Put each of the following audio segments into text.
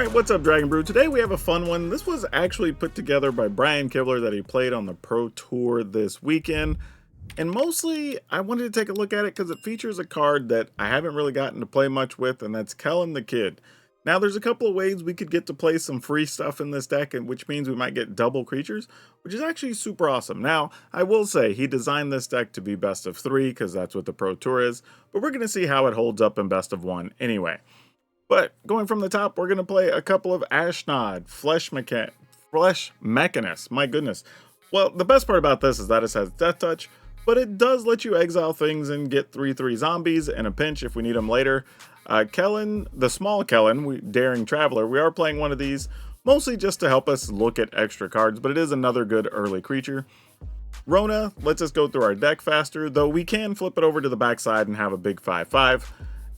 Alright, what's up, Dragon Brew? Today we have a fun one. This was actually put together by Brian Kibler that he played on the Pro Tour this weekend. And mostly, I wanted to take a look at it because it features a card that I haven't really gotten to play much with, and that's Kellan the Kid. Now, there's a couple of ways we could get to play some free stuff in this deck, and which means we might get double creatures, which is actually super awesome. Now, I will say, he designed this deck to be best of 3, because that's what the Pro Tour is, but we're going to see how it holds up in best of 1 anyway. But going from the top, we're going to play a couple of Ashnod, Flesh Mechanist. My goodness. Well, the best part about this is that it has Death Touch, but it does let you exile things and get 3/3 zombies in a pinch if we need them later. Kellan, the small Kellan, Daring Traveler, we are playing one of these, mostly just to help us look at extra cards, but it is another good early creature. Rona lets us go through our deck faster, though we can flip it over to the backside and have a big 5/5.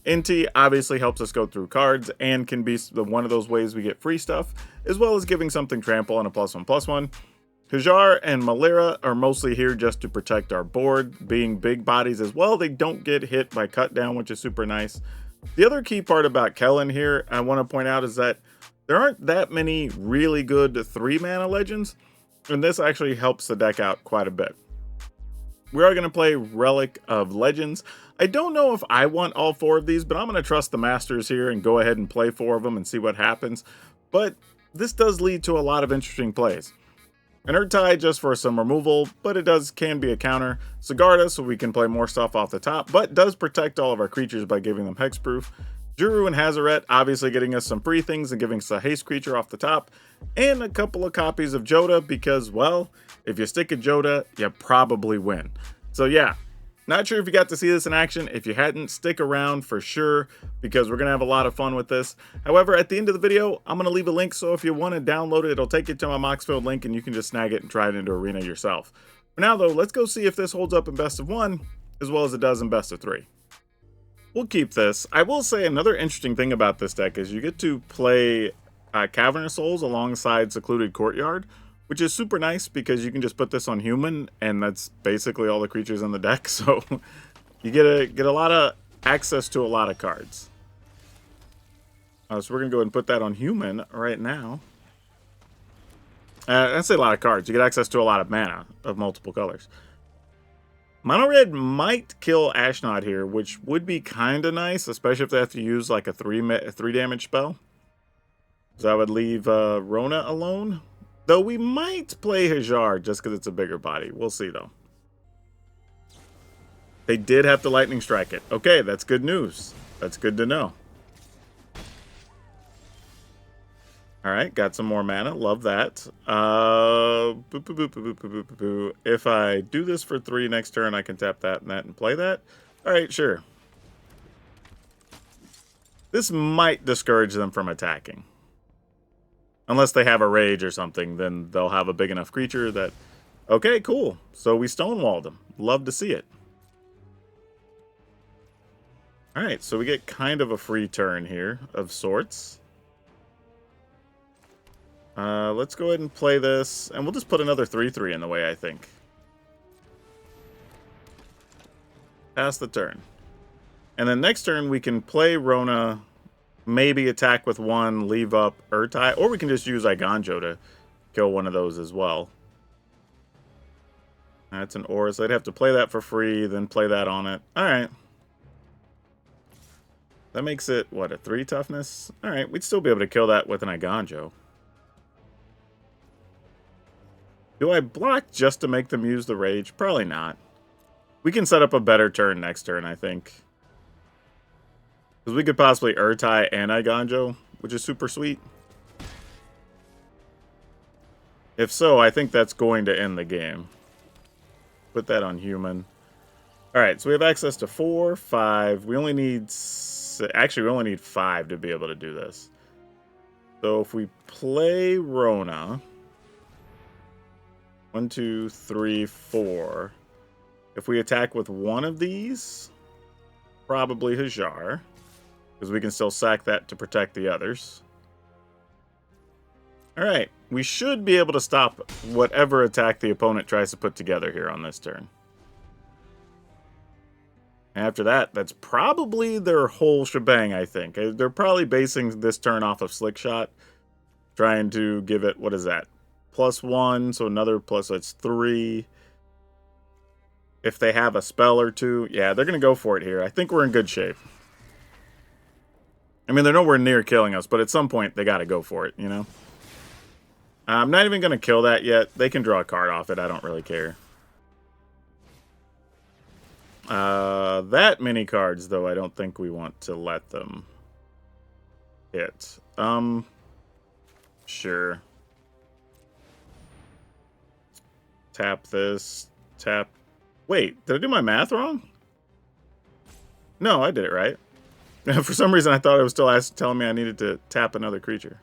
NT obviously helps us go through cards and can be one of those ways we get free stuff, as well as giving something trample and a +1/+1. Hajar and Malira are mostly here just to protect our board, being big bodies as well. They don't get hit by cut down, which is super nice. The other key part about Kellan here I want to point out is that there aren't that many really good 3-mana legends, and this actually helps the deck out quite a bit. We are going to play Relic of Legends. I don't know if I want all 4 of these, but I'm going to trust the masters here and go ahead and play 4 of them and see what happens. But this does lead to a lot of interesting plays. An Urtai just for some removal, but it can be a counter. Sigarda, so we can play more stuff off the top, but does protect all of our creatures by giving them hexproof. Juru and Hazaret obviously getting us some free things and giving us a haste creature off the top. And a couple of copies of Joda because, well, if you stick a Joda, you probably win. So yeah, not sure if you got to see this in action. If you hadn't, stick around for sure because we're going to have a lot of fun with this. However, at the end of the video, I'm going to leave a link, so if you want to download it, it'll take you to my Moxfield link and you can just snag it and try it into Arena yourself. For now though, let's go see if this holds up in best of 1 as well as it does in best of 3. We'll keep this. I will say another interesting thing about this deck is you get to play Cavernous Souls alongside Secluded Courtyard, which is super nice because you can just put this on human and that's basically all the creatures in the deck, so you get a lot of access to a lot of cards. So we're gonna go ahead and put that on human right now. I say a lot of cards. You get access to a lot of mana of multiple colors. Mono red might kill Ashnod here, which would be kind of nice, especially if they have to use like a 3 damage spell. So I would leave Rona alone. Though we might play Hajar just because it's a bigger body. We'll see, though. They did have to lightning strike it. Okay, that's good news. That's good to know. Alright, got some more mana. Love that. If I do this for 3 next turn, I can tap that and play that. Alright, sure. This might discourage them from attacking. Unless they have a rage or something, then they'll have a big enough creature that... Okay, cool. So we stonewalled them. Love to see it. Alright, so we get kind of a free turn here of sorts. Let's go ahead and play this. And we'll just put another 3/3 in the way, I think. Pass the turn. And then next turn we can play Rona... Maybe attack with 1, leave up Urtai, or we can just use Iganjo to kill one of those as well. That's an aura, so they'd have to play that for free, then play that on it. Alright. That makes it, what, a 3 toughness? Alright, we'd still be able to kill that with an Iganjo. Do I block just to make them use the rage? Probably not. We can set up a better turn next turn, I think. Because we could possibly Urtai and Iganjo, which is super sweet. If so, I think that's going to end the game. Put that on human. Alright, so we have access to 4, 5. We only need... Actually, we only need 5 to be able to do this. So if we play Rona... 1, 2, 3, 4. If we attack with one of these... Probably Hajar. Because we can still sack that to protect the others. Alright, we should be able to stop whatever attack the opponent tries to put together here on this turn. After that, that's probably their whole shebang, I think. They're probably basing this turn off of Slick Shot, trying to give it, what is that? +1, so another plus, so it's 3. If they have a spell or two, yeah, they're going to go for it here. I think we're in good shape. I mean, they're nowhere near killing us, but at some point, they got to go for it, you know? I'm not even going to kill that yet. They can draw a card off it. I don't really care. That many cards, though, I don't think we want to let them hit. Sure. Tap this. Tap. Wait, did I do my math wrong? No, I did it right. For some reason, I thought it was still telling me I needed to tap another creature.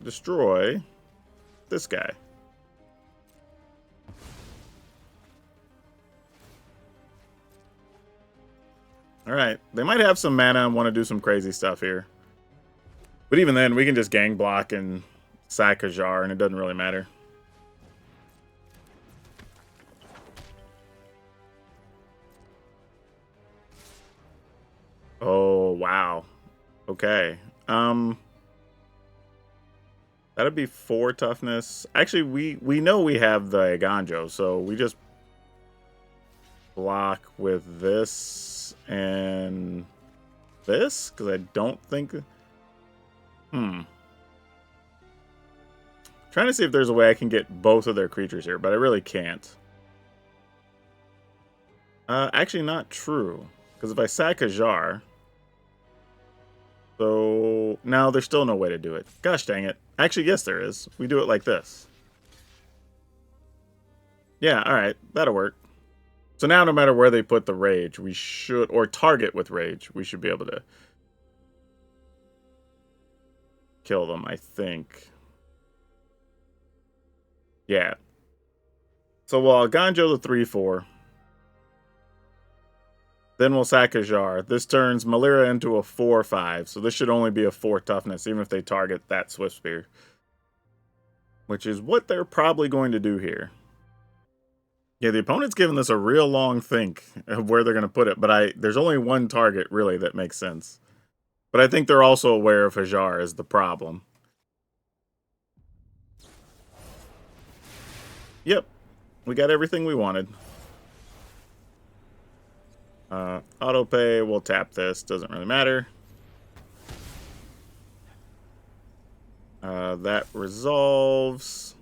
Destroy this guy. Alright, they might have some mana and want to do some crazy stuff here. But even then, we can just gang block and sack a jar, and it doesn't really matter. Oh, wow. Okay. That'd be 4 toughness. Actually, we know we have the Ganjo, so we just block with this and this, because I don't think... Trying to see if there's a way I can get both of their creatures here, but I really can't. Actually, not true. Because if I sack a jar... So, no, there's still no way to do it. Gosh dang it. Actually, yes, there is. We do it like this. Yeah, alright. That'll work. So now, no matter where they put the rage, we should... Or target with rage, we should be able to kill them, I think. Yeah. So we'll Ganjo the 3/4. Then we'll sack a jar. This turns Malira into a 4/5, so this should only be a 4 toughness, even if they target that Swift Spear. Which is what they're probably going to do here. Yeah, the opponent's giving this a real long think of where they're going to put it, but there's only one target, really, that makes sense. But I think they're also aware of Hajar as the problem. Yep, we got everything we wanted. Auto pay, we'll tap this, doesn't really matter. That resolves.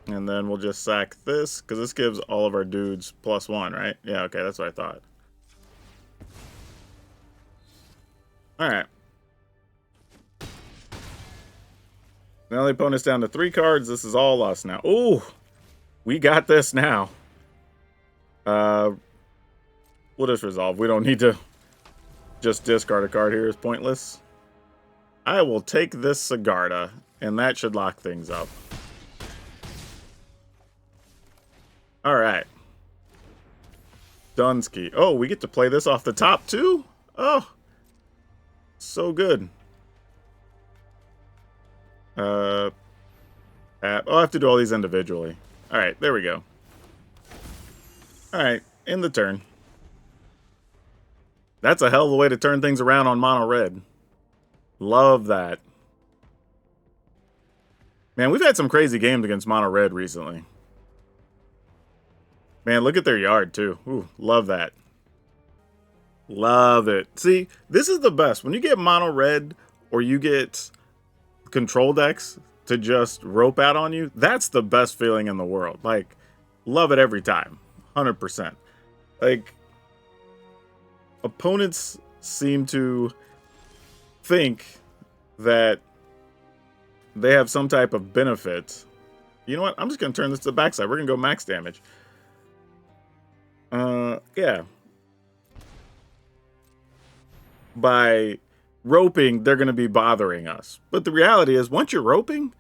And then we'll just sack this, because this gives all of our dudes +1, right? Yeah, okay, that's what I thought. Alright. Now the opponent's down to 3 cards. This is all us now. Ooh! We got this now. We'll just resolve. We don't need to just discard a card here. It's pointless. I will take this Sigarda, and that should lock things up. Alright. Dunsky. Oh, we get to play this off the top, too? Oh. So good. Oh, I have to do all these individually. Alright, there we go. Alright, in the turn. That's a hell of a way to turn things around on mono red. Love that. Man, we've had some crazy games against mono red recently. Man, look at their yard, too. Ooh, love that. Love it. See, this is the best. When you get mono red or you get control decks to just rope out on you, that's the best feeling in the world. Like, love it every time. 100%. Like, opponents seem to think that they have some type of benefit. You know what? I'm just going to turn this to the backside. We're going to go max damage. Yeah. By roping, they're going to be bothering us. But the reality is, once you're roping,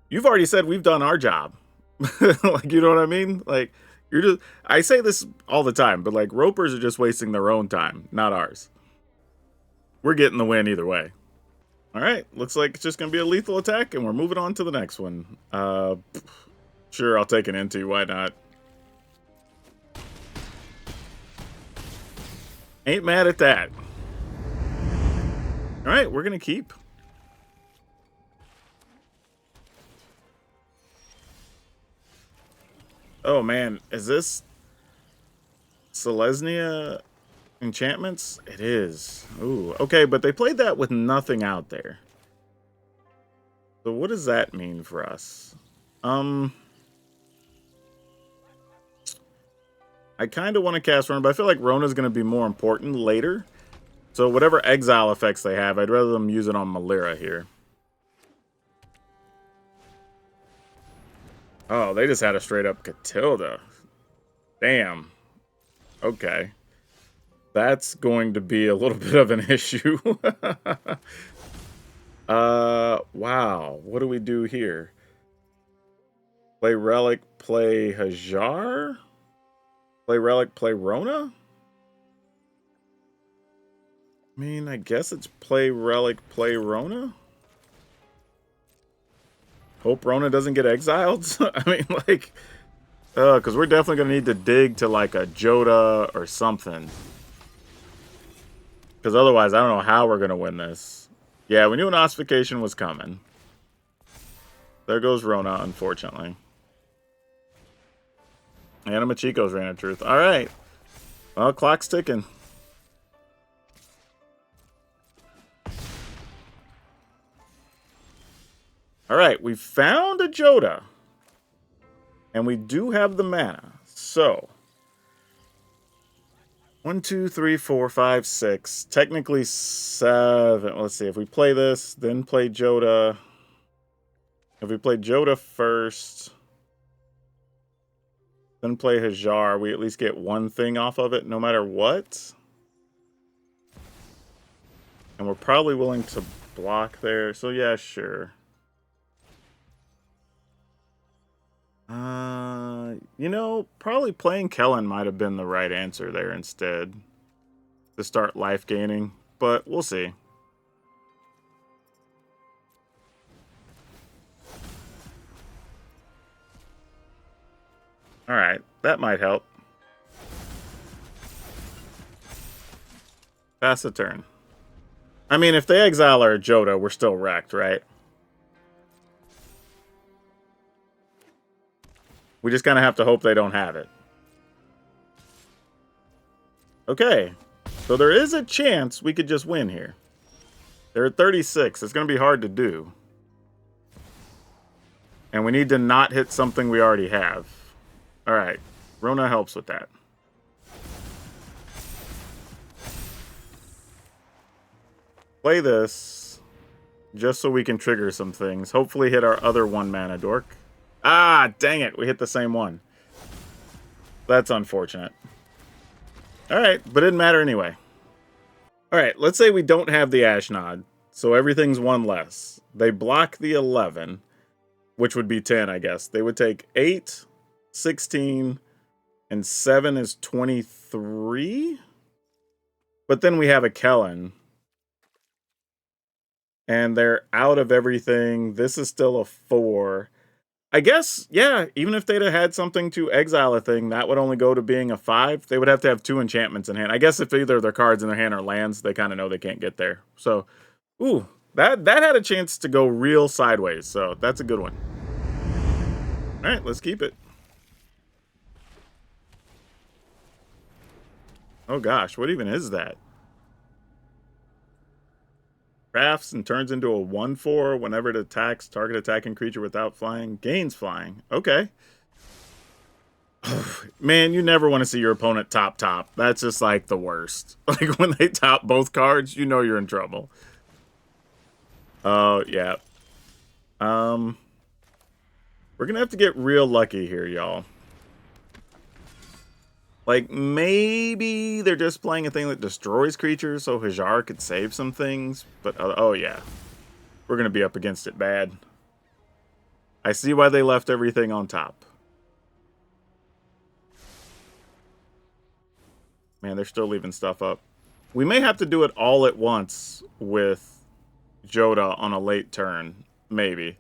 you've already said we've done our job. Like, you know what I mean? Like, you're just... I say this all the time, but, like, ropers are just wasting their own time, not ours. We're getting the win either way. All right, looks like it's just going to be a lethal attack, and we're moving on to the next one. Sure, I'll take an NT. Why not? Ain't mad at that. All right, we're going to keep. Oh, man. Is this Selesnya Enchantments? It is. Ooh, okay, but they played that with nothing out there. So what does that mean for us? I kind of want to cast Rona, but I feel like Rona's going to be more important later. So whatever exile effects they have, I'd rather them use it on Malira here. Oh, they just had a straight up Catilda. Damn. Okay. That's going to be a little bit of an issue. Wow. What do we do here? Play Relic, play Hajar? Play Relic, play Rona? I mean, I guess it's play Relic, play Rona? Hope Rona doesn't get exiled? I mean, like... because we're definitely going to need to dig to, like, a Joda or something. Because otherwise, I don't know how we're going to win this. Yeah, we knew an ossification was coming. There goes Rona, unfortunately. And a Machiko's Reign of Truth. Alright. Well, clock's ticking. Alright, we found a Joda. And we do have the mana. So... 1, 2, 3, 4, 5, 6. Technically 7. Let's see. If we play this, then play Joda. If we play Joda first, then play Hajar, we at least get one thing off of it, no matter what. And we're probably willing to block there. So yeah, sure. You know, probably playing Kellan might have been the right answer there instead. To start life gaining, but we'll see. Alright, that might help. Pass the turn. I mean, if they exile our Joda, we're still wrecked, right? We just kind of have to hope they don't have it. Okay. So there is a chance we could just win here. They're at 36. It's going to be hard to do. And we need to not hit something we already have. Alright. Rona helps with that. Play this. Just so we can trigger some things. Hopefully hit our other 1 mana dork. Ah, dang it. We hit the same one. That's unfortunate. Alright, but it didn't matter anyway. Alright, let's say we don't have the Ashnod, so everything's 1 less. They block the 11, which would be 10, I guess. They would take 8, 16, and 7 is 23? But then we have a Kellan. And they're out of everything. This is still a 4. I guess, yeah, even if they'd have had something to exile a thing, that would only go to being a 5. They would have to have 2 enchantments in hand. I guess if either their cards in their hand are lands, they kind of know they can't get there. So, ooh, that had a chance to go real sideways. So that's a good one. All right, let's keep it. Oh gosh, what even is that? Crafts and turns into a 1/4 whenever it attacks target attacking creature without flying. Gains flying. Okay. Man, you never want to see your opponent top. That's just like the worst. Like when they top both cards, you know you're in trouble. Oh, yeah. We're gonna have to get real lucky here, y'all. Like, maybe they're just playing a thing that destroys creatures so Hajar could save some things. But, oh yeah. We're going to be up against it bad. I see why they left everything on top. Man, they're still leaving stuff up. We may have to do it all at once with Joda on a late turn. Maybe.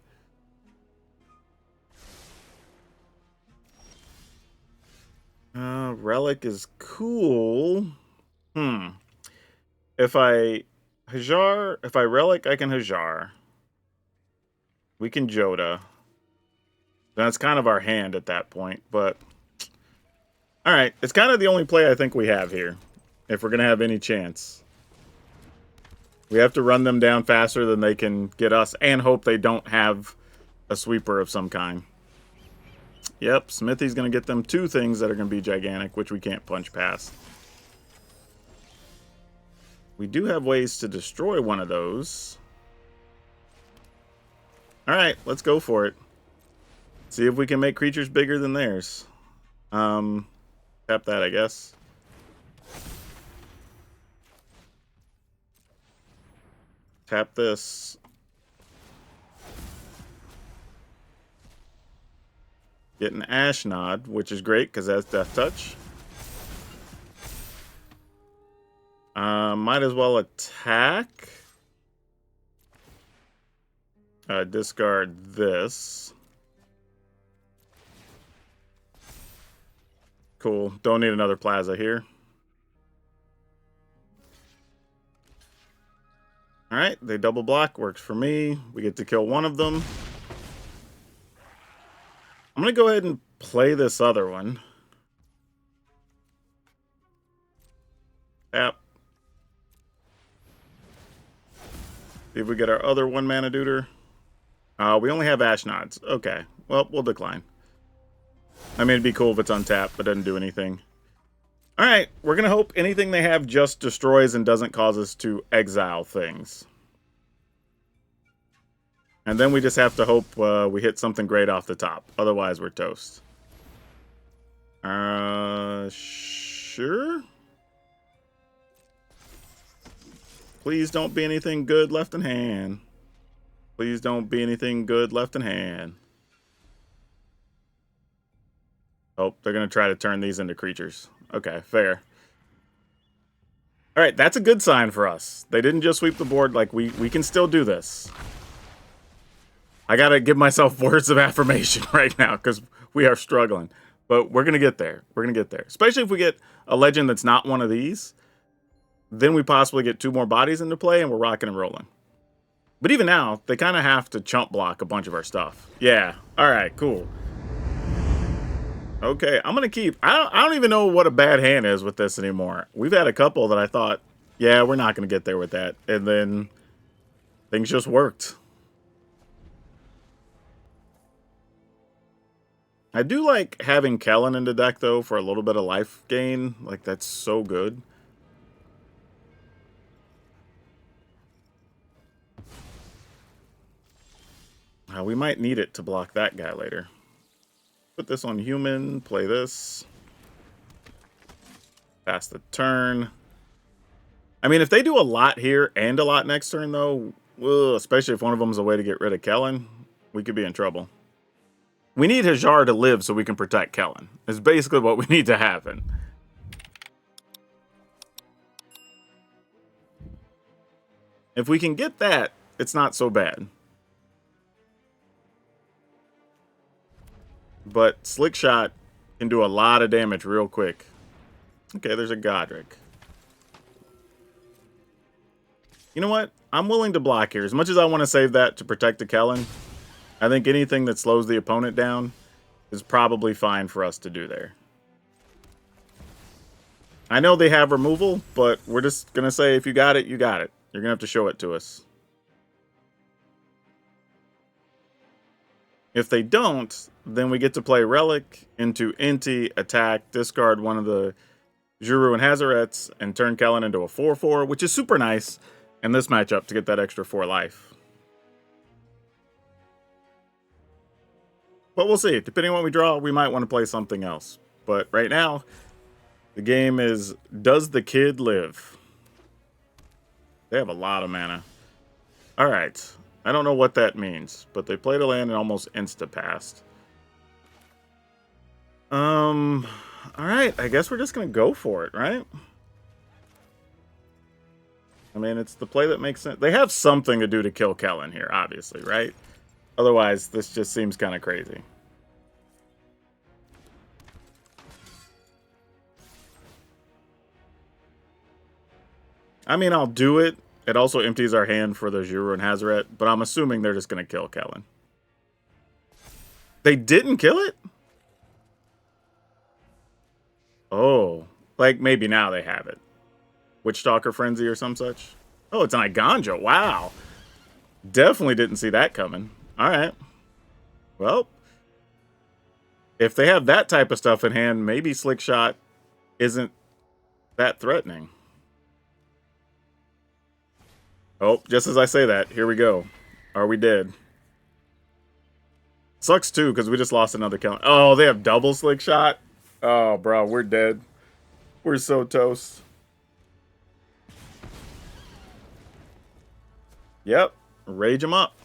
Relic is cool. If I Relic, I can Hajar. We can Joda. That's kind of our hand at that point, but... Alright, it's kind of the only play I think we have here, if we're going to have any chance. We have to run them down faster than they can get us, and hope they don't have a sweeper of some kind. Yep, Smithy's going to get them 2 things that are going to be gigantic, which we can't punch past. We do have ways to destroy one of those. Alright, let's go for it. See if we can make creatures bigger than theirs. Tap that, I guess. Tap this. Get an Ashnod, which is great because that's Death Touch. Might as well attack. Discard this. Cool. Don't need another Plaza here. Alright, they double block. Works for me. We get to kill one of them. I'm going to go ahead and play this other one. Tap. See if we get our other 1-mana Duder. We only have Ashnods. Okay. Well, we'll decline. I mean, it'd be cool if it's untapped, but doesn't do anything. Alright, we're going to hope anything they have just destroys and doesn't cause us to exile things. And then we just have to hope we hit something great off the top. Otherwise, we're toast. Sure? Please don't be anything good left in hand. Please don't be anything good left in hand. Oh, they're going to try to turn these into creatures. Okay, fair. Alright, that's a good sign for us. They didn't just sweep the board. Like, we can still do this. I got to give myself words of affirmation right now because we are struggling. But we're going to get there. We're going to get there. Especially if we get a legend that's not one of these. Then we possibly get 2 more bodies into play and we're rocking and rolling. But even now, they kind of have to chump block a bunch of our stuff. Yeah. Alright, cool. Okay, I'm going to keep... I don't even know what a bad hand is with this anymore. We've had a couple that I thought, yeah, we're not going to get there with that. And then things just worked. I do like having Kellan in the deck, though, for a little bit of life gain. Like, that's so good. We might need it to block that guy later. Put this on human, play this. Pass the turn. I mean, if they do a lot here and a lot next turn, though, especially if one of them is a way to get rid of Kellan, we could be in trouble. We need Hajar to live so we can protect Kellan. It's basically what we need to happen. If we can get that, it's not so bad. But Slick Shot can do a lot of damage real quick. Okay, there's a Godric. You know what? I'm willing to block here. As much as I want to save that to protect the Kellan, I think anything that slows the opponent down is probably fine for us to do there. I know they have removal, but we're just going to say if you got it, you got it. You're going to have to show it to us. If they don't, then we get to play Relic into Inti, attack, discard one of the Juru and Hazarets, and turn Kellan into a 4/4, which is super nice in this matchup to get that extra 4 life. But we'll see. Depending on what we draw, we might want to play something else. But right now, the game is, does the kid live? They have a lot of mana. Alright. I don't know what that means, but they played a land and almost insta-passed. Alright, I guess we're just going to go for it, right? I mean, it's the play that makes sense. They have something to do to kill Kellan here, obviously, right? Otherwise, this just seems kind of crazy. I mean, I'll do it. It also empties our hand for the Juru and Hazoret, but I'm assuming they're just going to kill Kellan. They didn't kill it? Oh, like maybe now they have it. Witchstalker Frenzy or some such. Oh, it's an Iganja. Wow. Definitely didn't see that coming. All right. Well, if they have that type of stuff in hand, maybe Slick Shot isn't that threatening. Oh, just as I say that, here we go. Are we dead? Sucks too, because we just lost another kill. Oh, they have double Slick Shot? Oh, bro, we're dead. We're so toast. Yep, rage them up.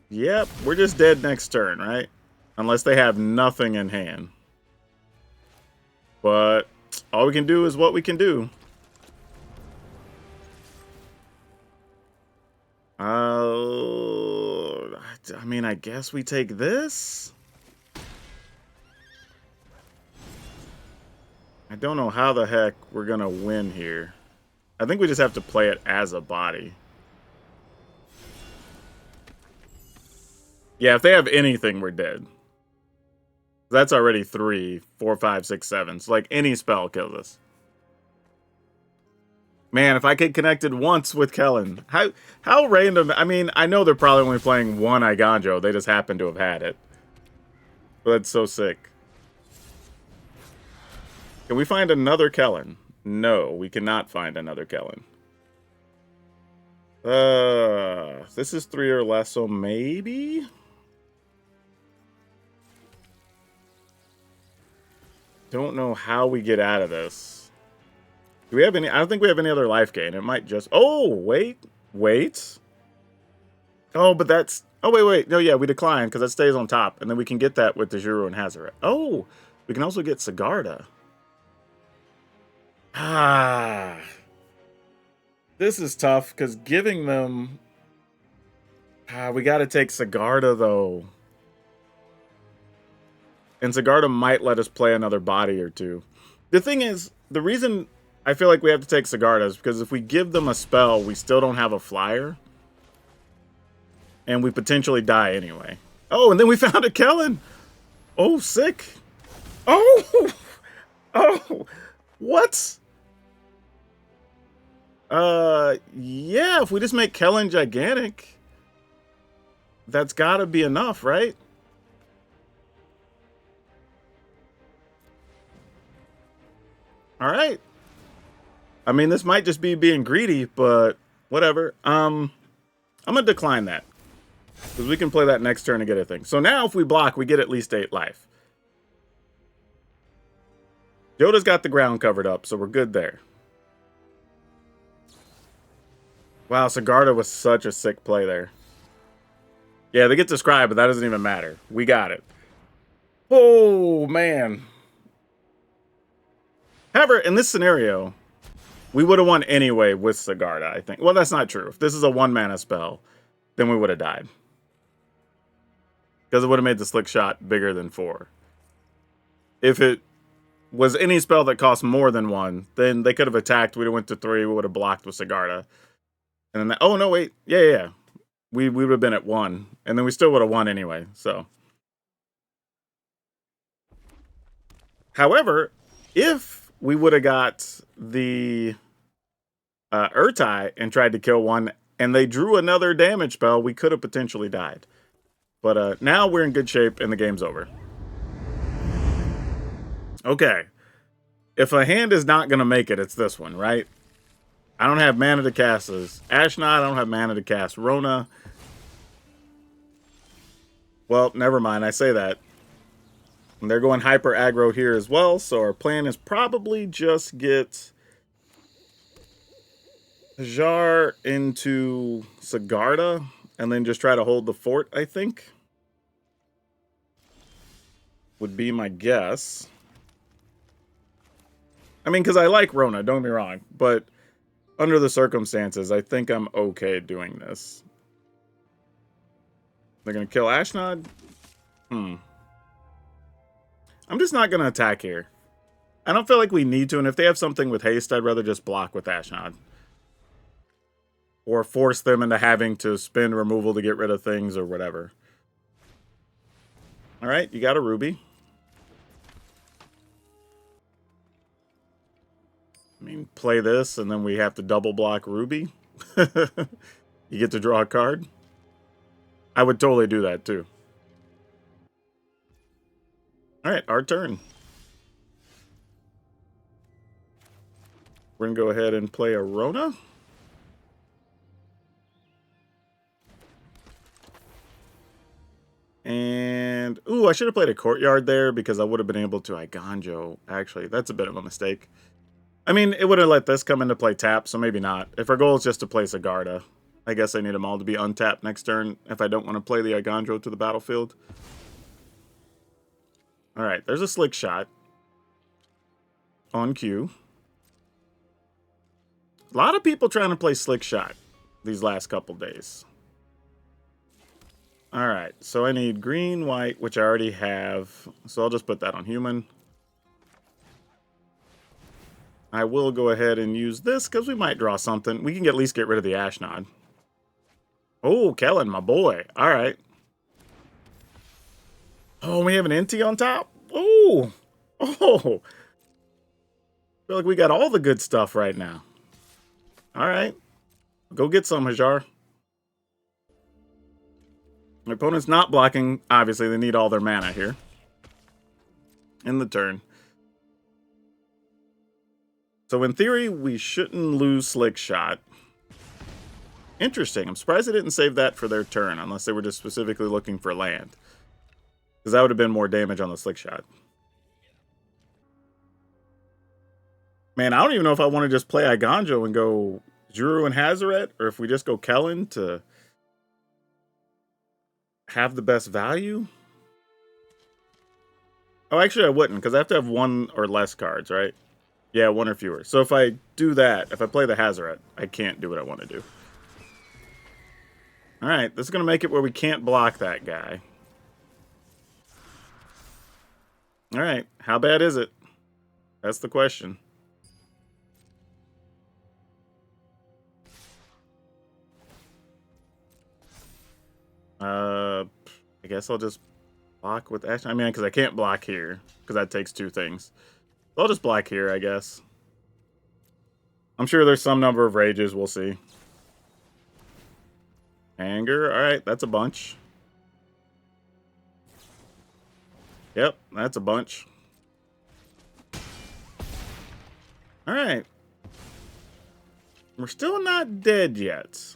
Yep, we're just dead next turn, right? Unless they have nothing in hand. But all we can do is what we can do. I mean, I guess we take this? I don't know how the heck we're gonna win here. I think we just have to play it as a body. Yeah, if they have anything, we're dead. That's already 3, 4, 5, 6, 7. So, like, any spell kills us. Man, if I get connected once with Kellan. How random. I mean, I know they're probably only playing one Iganjo. They just happen to have had it. But that's so sick. Can we find another Kellan? No, we cannot find another Kellan. This is 3 or less, so maybe? Don't know how we get out of this. Do we have any? I don't think we have any other life gain. It might just... Oh, wait. Oh, but that's... Oh, wait. No, yeah, we decline because that stays on top. And then we can get that with the Juru and Hazoret. Oh, we can also get Sigarda. Ah. This is tough because giving them... we got to take Sigarda, though. And Sigarda might let us play another body or two. The thing is, the reason I feel like we have to take Sigarda is because if we give them a spell, we still don't have a flyer. And we potentially die anyway. Oh, and then we found a Kellan. Oh, sick. Oh! Oh! What? Yeah, if we just make Kellan gigantic, that's gotta be enough, right? All right. I mean, this might just be being greedy, but whatever. I'm going to decline that. Because we can play that next turn and get a thing. So now if we block, we get at least 8 life. Yoda's got the ground covered up, so we're good there. Wow, Sigarda was such a sick play there. Yeah, they get to Scry, but that doesn't even matter. We got it. Oh, man. However, in this scenario, we would have won anyway with Sigarda, I think. Well, that's not true. If this is a 1-mana spell, then we would have died. Because it would have made the Slick Shot bigger than 4. If it was any spell that cost more than 1, then they could have attacked. We'd have went to 3. We would have blocked with Sigarda. And then, oh, no, wait. Yeah. We would have been at 1. And then we still would have won anyway, so. However, if we would have got the Urtai and tried to kill one, and they drew another damage spell, we could have potentially died. But now we're in good shape, and the game's over. Okay. If a hand is not going to make it, it's this one, right? I don't have mana to cast this. Ashnod, I don't have mana to cast Rona. Well, never mind, I say that. And they're going hyper aggro here as well, so our plan is probably just get Hajar into Sigarda, and then just try to hold the fort, I think. Would be my guess. I mean, because I like Rona, don't get me wrong, but under the circumstances, I think I'm okay doing this. They're going to kill Ashnod? I'm just not going to attack here. I don't feel like we need to, and if they have something with haste, I'd rather just block with Ashnod. Or force them into having to spend removal to get rid of things or whatever. Alright, you got a Ruby. I mean, play this, and then we have to double block Ruby. You get to draw a card. I would totally do that, too. Alright, our turn. We're going to go ahead and play a Rona. And, ooh, I should have played a Courtyard there because I would have been able to Iganjo. Actually, that's a bit of a mistake. I mean, it would have let this come into play tap, so maybe not. If our goal is just to play Sigarda, I guess I need them all to be untapped next turn if I don't want to play the Iganjo to the battlefield. Alright, there's a Slick Shot. On cue. A lot of people trying to play Slick Shot these last couple days. Alright, so I need green, white, which I already have. So I'll just put that on human. I will go ahead and use this because we might draw something. We can at least get rid of the Ashnod. Oh, Kellan, my boy. Alright. Oh, we have an NT on top? Oh! Oh! I feel like we got all the good stuff right now. Alright. Go get some, Hajar. My opponent's not blocking. Obviously, they need all their mana here. In the turn. So in theory, we shouldn't lose Slick Shot. Interesting. I'm surprised they didn't save that for their turn, unless they were just specifically looking for land. Because that would have been more damage on the Slick Shot. Man, I don't even know if I want to just play Iganjo and go Juru and Hazoret, or if we just go Kellan to have the best value. Oh, actually I wouldn't, because I have to have one or less cards, right? Yeah, one or fewer. So if I do that, if I play the Hazoret, I can't do what I want to do. Alright, this is going to make it where we can't block that guy. Alright, how bad is it? That's the question. I guess I'll just block with Ash. I mean, because I can't block here, because that takes two things. So I'll just block here, I guess. I'm sure there's some number of rages, we'll see. Anger, alright, that's a bunch. Yep, that's a bunch. Alright. We're still not dead yet.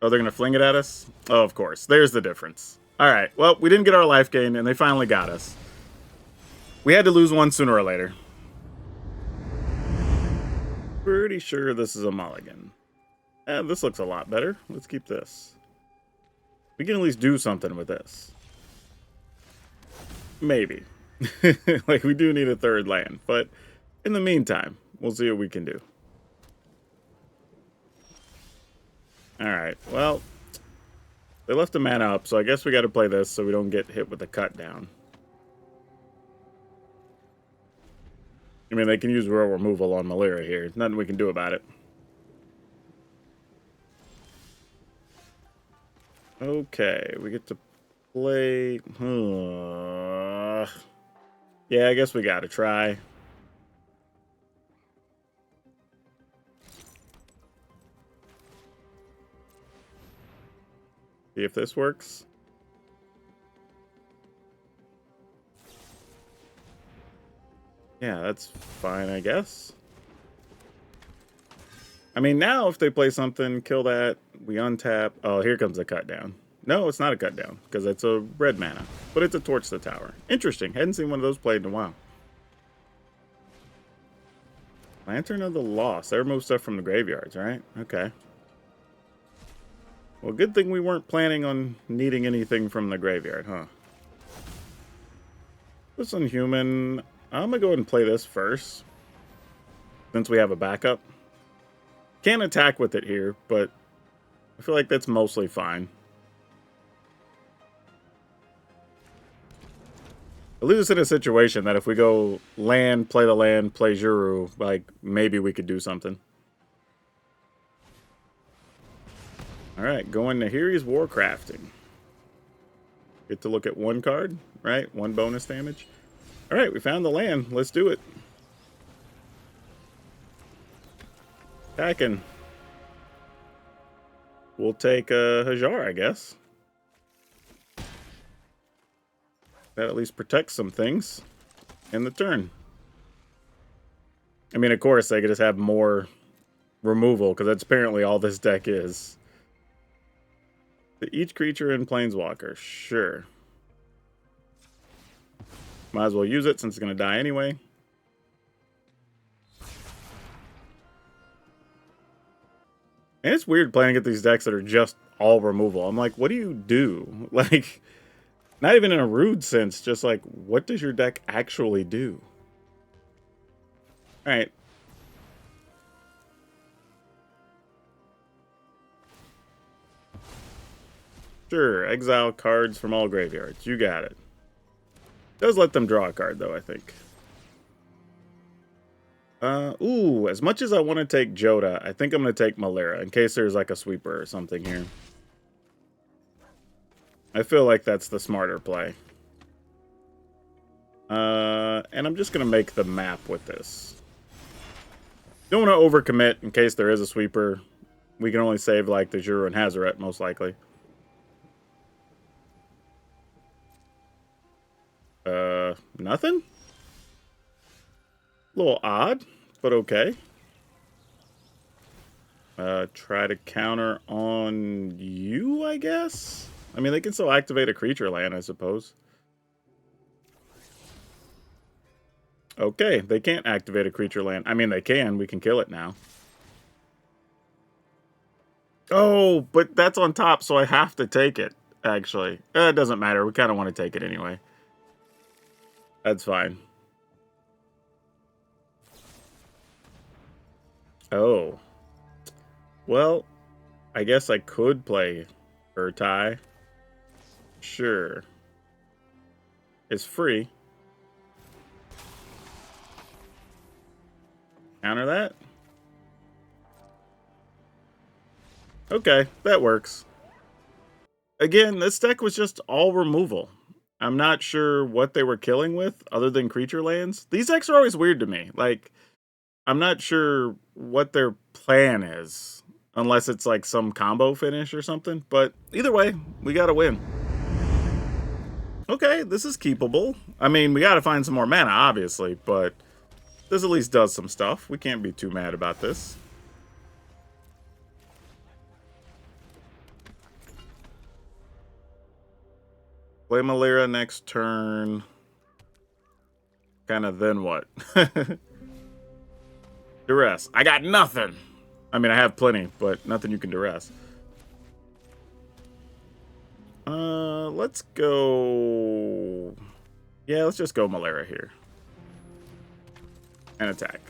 Oh, they're going to fling it at us? Oh, of course. There's the difference. Alright, well, we didn't get our life gain, and they finally got us. We had to lose one sooner or later. Pretty sure this is a mulligan. This looks a lot better. Let's keep this. We can at least do something with this. Maybe. Like, we do need a third land, but in the meantime, we'll see what we can do. Alright, well, they left the mana up, so I guess we got to play this so we don't get hit with a cut down. I mean, they can use Rural Removal on Malira here. There's nothing we can do about it. Okay, we get to play... Yeah, I guess we got to try. See if this works. Yeah, that's fine, I guess. I mean, now if they play something, kill that, we untap. Oh, here comes a cut down. No, it's not a cut down, because it's a red mana. But it's a Torch to the Tower. Interesting. Hadn't seen one of those played in a while. Lantern of the Lost. They remove stuff from the graveyards, right? Okay. Well, good thing we weren't planning on needing anything from the graveyard, huh? This Inhuman. I'm going to go ahead and play this first, since we have a backup. Can't attack with it here, but I feel like that's mostly fine. It leaves us in a situation that if we go land, play Juru, like, maybe we could do something. Alright, going to Nahiri's Warcrafting. Get to look at one card, right? One bonus damage. Alright, we found the land. Let's do it. Attacking. We'll take Hajar, I guess. That at least protects some things in the turn. I mean, of course, they could just have more removal, because that's apparently all this deck is. Each creature in Planeswalker, sure. Might as well use it since it's going to die anyway. And it's weird playing at these decks that are just all removal. I'm like, what do you do? Like, not even in a rude sense, just like, what does your deck actually do? Alright. Sure, exile cards from all graveyards. You got it. Does let them draw a card, though, I think. Ooh, as much as I want to take Joda, I think I'm going to take Malera, in case there's like a sweeper or something here. I feel like that's the smarter play. And I'm just going to make the map with this. Don't want to overcommit in case there is a sweeper. We can only save like the Juru and Hazaret, most likely. Nothing? A little odd, but okay. Try to counter on you, I guess? I mean, they can still activate a creature land, I suppose. Okay, they can't activate a creature land. I mean, they can. We can kill it now. Oh, but that's on top, so I have to take it, actually. It doesn't matter. We kind of want to take it anyway. That's fine. Oh. Well, I guess I could play Urtai. Sure. It's free. Counter that? Okay, that works. Again, this deck was just all removal. I'm not sure what they were killing with, other than creature lands. These decks are always weird to me. Like, I'm not sure what their plan is, unless it's like some combo finish or something. But either way, we gotta win. Okay, this is keepable. I mean, we gotta find some more mana, obviously, but this at least does some stuff. We can't be too mad about this. Play Malera next turn. Kind of then what? Duress. I got nothing. I mean, I have plenty, but nothing you can duress. Let's go... Yeah, let's just go Malera here. And attack.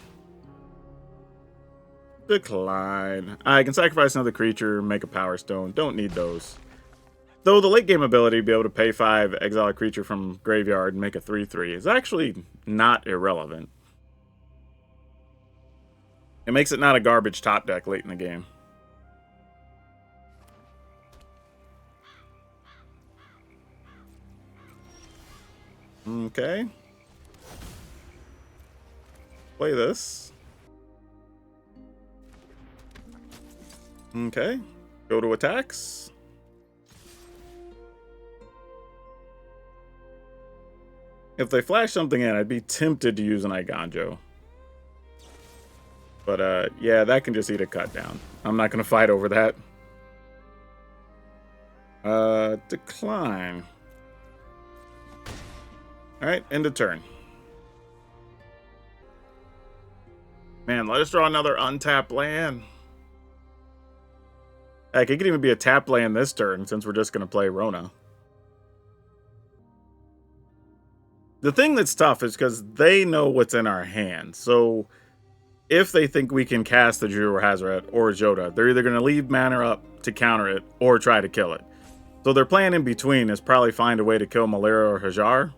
Decline. I can sacrifice another creature, make a Power Stone. Don't need those. Though the late game ability to be able to pay 5, exile a creature from graveyard, and make a 3/3 is actually not irrelevant. It makes it not a garbage top deck late in the game. Okay. Play this. Okay. Go to attacks. If they flash something in, I'd be tempted to use an Iganjo. But, yeah, that can just eat a cut down. I'm not going to fight over that. Decline. Alright, end of turn. Man, let us draw another untapped land. Heck, it could even be a tap land this turn, since we're just going to play Rona. The thing that's tough is because they know what's in our hand. So if they think we can cast the Drew or Hazoret or Joda, they're either going to leave mana up to counter it or try to kill it. So their plan in between is probably find a way to kill Malira or Hajar,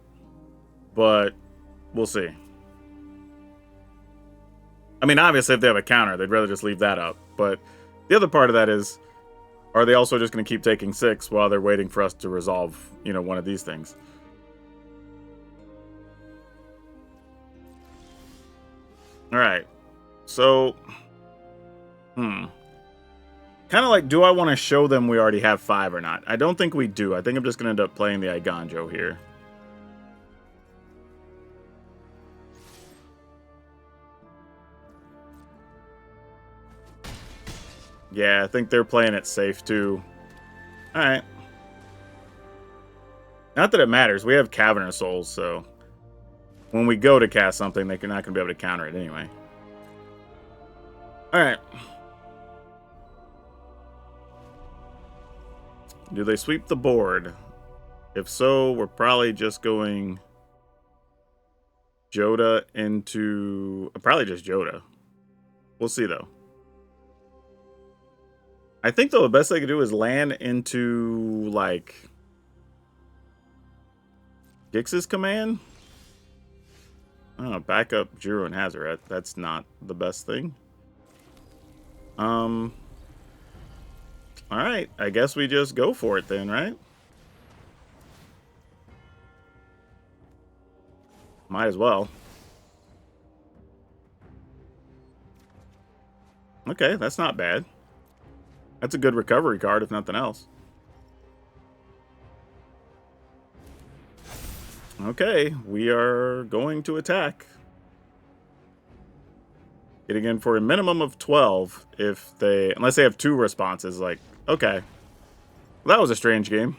but we'll see. I mean, obviously, if they have a counter, they'd rather just leave that up. But the other part of that is, are they also just going to keep taking 6 while they're waiting for us to resolve, you know, one of these things? All right. So, kind of like, do I want to show them we already have 5 or not? I don't think we do. I think I'm just going to end up playing the Eiganjo here. Yeah, I think they're playing it safe too. All right. Not that it matters. We have Cavernous Souls, so when we go to cast something, they're not going to be able to counter it anyway. All right. Do they sweep the board? If so, we're probably just going Joda into... probably just Joda. We'll see, though. I think, though, the best they could do is land into, like, Grixis Command? I don't know, back up Juro and Hazoret. That's not the best thing. Alright, I guess we just go for it then, right? Might as well. Okay, that's not bad. That's a good recovery card, if nothing else. Okay, we are going to attack. Getting in for a minimum of 12 if they... unless they have 2 responses, like... okay. Well, that was a strange game.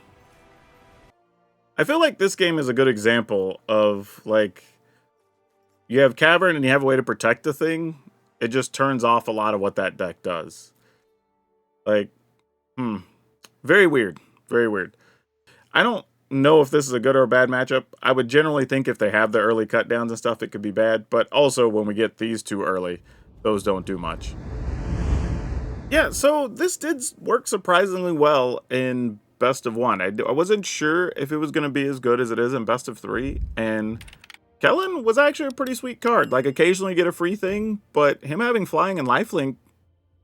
I feel like this game is a good example of, like... you have Cavern and you have a way to protect the thing. It just turns off a lot of what that deck does. Like, very weird. Very weird. I don't know if this is a good or a bad matchup. I would generally think if they have the early cut downs and stuff, it could be bad. But also, when we get these 2 early, those don't do much. Yeah, so this did work surprisingly well in Best of 1. I wasn't sure if it was going to be as good as it is in Best of 3. And Kellan was actually a pretty sweet card. Like, occasionally you get a free thing, but him having Flying and Lifelink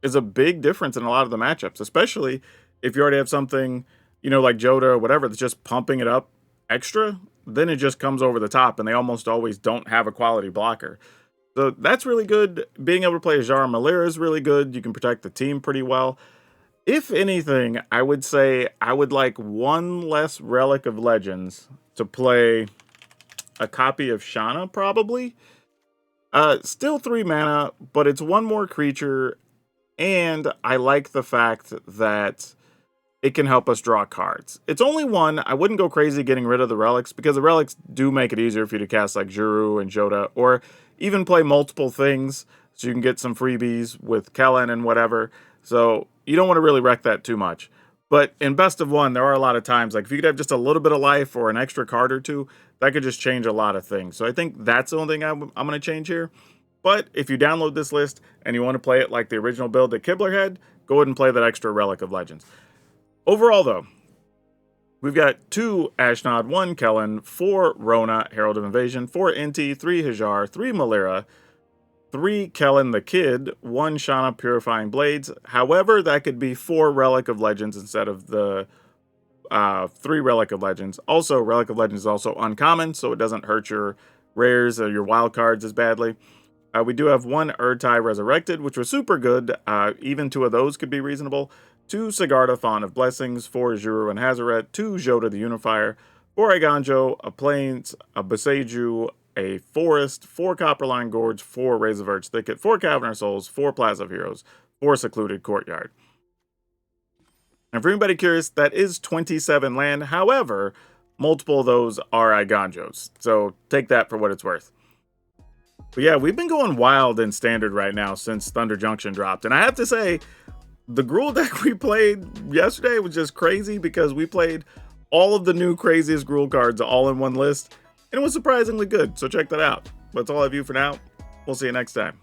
is a big difference in a lot of the matchups, especially if you already have something, you know, like Joda or whatever, that's just pumping it up extra, then it just comes over the top, and they almost always don't have a quality blocker. So that's really good. Being able to play Hajar and Malira is really good. You can protect the team pretty well. If anything, I would say I would like 1 less Relic of Legends to play a copy of Shana, probably. Still 3 mana, but it's 1 more creature. And I like the fact that it can help us draw cards. It's only 1. I wouldn't go crazy getting rid of the relics, because the relics do make it easier for you to cast like Juru and Joda, or even play multiple things so you can get some freebies with Kellan and whatever. So you don't want to really wreck that too much. But in Best of 1, there are a lot of times, like if you could have just a little bit of life or an extra card or 2, that could just change a lot of things. So I think that's the only thing I'm going to change here. But if you download this list and you want to play it like the original build that Kibler had, go ahead and play that extra Relic of Legends. Overall, though, we've got 2 Ashnod, 1 Kellan, 4 Rona, Herald of Invasion, 4 Inti, 3 Hajar, 3 Malira, 3 Kellan the Kid, 1 Shana Purifying Blades. However, that could be 4 Relic of Legends instead of the 3 Relic of Legends. Also, Relic of Legends is also uncommon, so it doesn't hurt your rares or your wild cards as badly. We do have 1 Urtai Resurrected, which was super good. Even 2 of those could be reasonable. 2 Sigarda Fawn of Blessings, 4 Juru and Hazoret, 2 Joda the Unifier, 4 Eiganjo, a Plains, a Boseiju, a Forest, 4 Copperline Gorge, 4 Rays of Urge Thicket, 4 Cavernous Souls, 4 Plaza of Heroes, 4 Secluded Courtyard. And for anybody curious, that is 27 land. However, multiple of those are Eiganjos. So take that for what it's worth. But yeah, we've been going wild in Standard right now since Thunder Junction dropped. And I have to say, the Gruul deck we played yesterday was just crazy because we played all of the new craziest Gruul cards all in one list. and it was surprisingly good, so check that out. But that's all I have for now. We'll see you next time.